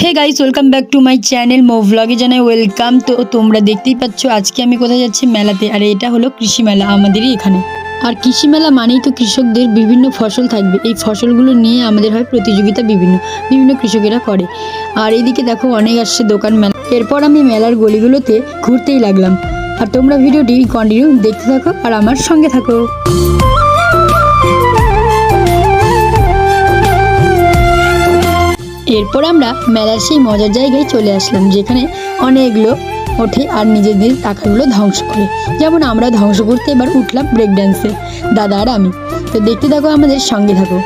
Hey guys welcome back to my channel मो व्लगे Janai welcome. तो তোমরা দেখতেই পাচ্ছ আজকে আমি কোথায় যাচ্ছি মেলাতে। আর এটা হলো কৃষি মেলা আমাদেরই এখানে। আর কৃষি মেলা মানেই তো কৃষকদের বিভিন্ন ফসল থাকবে, এই ফসলগুলো নিয়ে আমাদের হয় প্রতিযোগিতা বিভিন্ন কৃষকেরা করে। আর এইদিকে দেখো অনেক আসছে দোকান মেলা। এরপর আমি মেলার গলিগুলোতে ঘুরতেই লাগলাম। আর তোমরা ভিডিওটি কন্টিনিউ দেখতে থাকো আর আমার সঙ্গে থাকো। এরপর আমরা মেলার সেই মজার জায়গায় চলে আসলাম, যেখানে অনেক লোক ওঠে আর নিজেদের টাকাগুলো ধ্বংস করে। যেমন আমরা ধ্বংস করতে এবার উঠলাম ব্রেক ড্যান্সে, দাদা আর আমি। তো দেখতে থাকো, আমাদের সঙ্গে থাকো।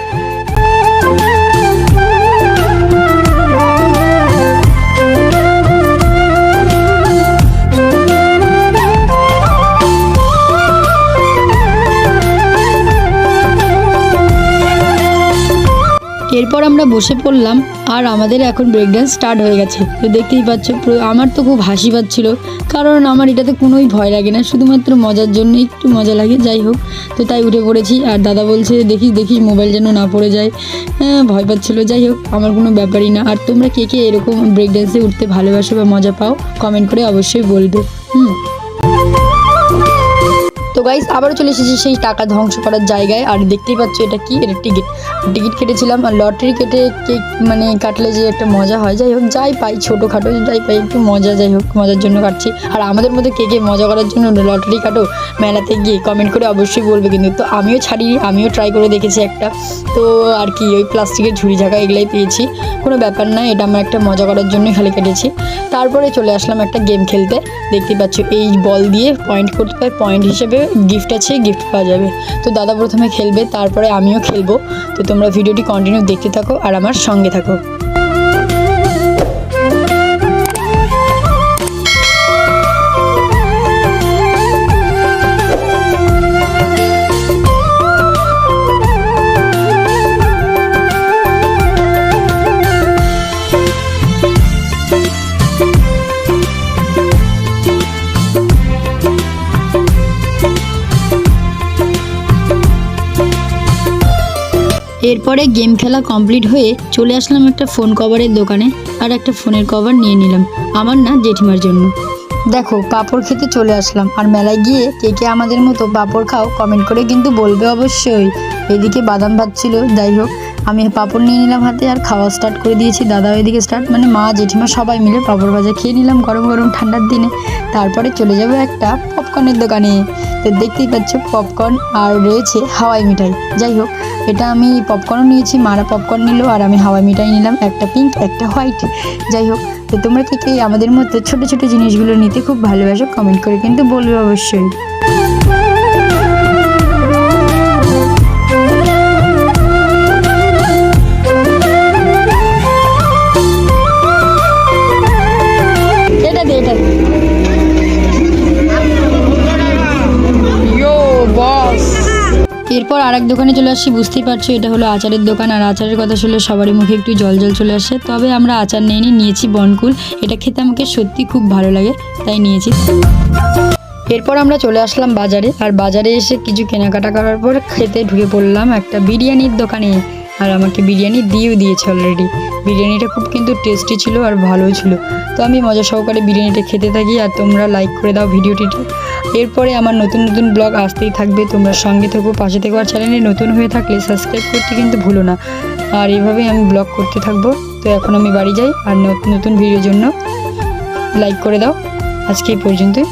এরপর আমরা বসে পড়লাম আর আমাদের এখন ব্রেক ডান্স স্টার্ট হয়ে গেছে। তো দেখতেই পাচ্ছ, আমার তো খুব হাসি পাচ্ছিল, কারণ আমার এটাতে কোনোই ভয় লাগে না, শুধুমাত্র মজার জন্য একটু মজা লাগে। যাই হোক, তো তাই উঠে পড়েছি। আর দাদা বলছে দেখিস মোবাইল যেন না পড়ে যায়। ভয় পাচ্ছিলো। যাই হোক, আমার কোনো ব্যাপারই না। আর তোমরা কে কে এরকম ব্রেক ডান্সে উঠতে ভালোবাসো বা মজা পাও কমেন্ট করে অবশ্যই বলবে। তো গাইস আবারও চলে এসেছি সেই টাকা ধ্বংস করার জায়গায়। আর দেখতেই পাচ্ছ এটা কি, এটা টিকিট কেটেছিলাম। আর লটারি কেটে কেক কাটলে যে একটা মজা হয়। যাই হোক, যাই পাই ছোটোখাটো যাই পাই একটু মজা, যাই হোক মজার জন্য কাটছি। আর আমাদের মধ্যে কে মজা করার জন্য লটারি কাটো মেলাতে গিয়ে কমেন্ট করে অবশ্যই বলবে কিন্তু। তো আমিও ছাড়িনি, আমিও ট্রাই করে দেখেছি একটা। তো আর কি, ওই প্লাস্টিকের ঝুড়ি ঝাঁকা এগুলাই পেয়েছি, কোনো ব্যাপার না, এটা আমার একটা মজা করার জন্যই খালি কেটেছি। তারপরে চলে আসলাম একটা গেম খেলতে। দেখতেই পাচ্ছ এই বল দিয়ে পয়েন্ট করতে হয়, পয়েন্ট হিসেবে গিফট আছে, গিফট পাওয়া যাবে। তো দাদা প্রথমে খেলবে, তারপরে আমিও খেলবো। তো তোমরা ভিডিওটি কন্টিনিউ দেখতে থাকো আর আমার সঙ্গে থাকো। এরপরে গেম খেলা কমপ্লিট হয়ে চলে আসলাম একটা ফোন কভারের দোকানে। আর একটা ফোনের কভার নিয়ে নিলাম, আমার না জেঠিমার জন্য। দেখো পাঁপড় খেতে চলে আসলাম। আর মেলায় গিয়ে কে আমাদের মতো পাঁপড় খাও কমেন্ট করে কিন্তু বলবে অবশ্যই। এদিকে বাদাম ভাত ছিল। যাই হোক, আমি পাঁপড় নিয়ে নিলাম হাতে আর খাওয়া স্টার্ট করে দিয়েছি। দাদা ওইদিকে স্টার্ট, মা জেঠিমা সবাই মিলে পাঁপড় ভাজা খেয়ে নিলাম গরম গরম ঠান্ডার দিনে। তারপরে চলে যাবো একটা পপকর্নের দোকানে। তো দেখতেই পাচ্ছ পপকর্ন আর রয়েছে হাওয়াই মিঠাই। যাই হোক, এটা আমি পপকর্নও নিয়েছি, মারা পপকর্ন নিল, আর আমি হাওয়াই মিঠাই নিলাম, একটা পিঙ্ক একটা হোয়াইট। যাই হোক, তো তোমরা কে আমাদের মধ্যে ছোটো ছোটো জিনিসগুলো নিতে খুব ভালোবাসো কমেন্ট করে কিন্তু বলবে অবশ্যই। এরপর আর এক দোকানে চলে আসছি। বুঝতেই পারছো এটা হলো আচারের দোকান। আর আচারের কথা শুনলে সবারই মুখে একটু জল চলে আসে। তবে আমরা আচার নিয়েছি বনকুল। এটা খেতে আমাকে সত্যি খুব ভালো লাগে, তাই নিয়েছি। এরপর আমরা চলে আসলাম বাজারে। আর বাজারে এসে কিছু কেনাকাটা করার পর খেতে ঢুকে পড়লাম একটা বিরিয়ানির দোকানে। আর আমাকে বিরিয়ানি দিয়েও দিয়েছে অলরেডি। বিরিয়ানিটা খুব কিন্তু টেস্টি ছিল আর ভালোও ছিল। তো আমি মজা সহকারে বিরিয়ানিটা খেতে থাকি। আর তোমরা লাইক করে দাও ভিডিওটিতে। এরপরে আমার নতুন ব্লগ আসতেই থাকবে, তোমরা সঙ্গে থেকো, পাশে থেকো। আর চ্যানেলে নতুন হয়ে থাকলে সাবস্ক্রাইব করতে কিন্তু ভুলো না। আর এভাবেই আমি ব্লগ করতে থাকবো। তো এখন আমি বাড়ি যাই। আর নতুন ভিডিওর জন্য লাইক করে দাও। আজকে এই পর্যন্তই।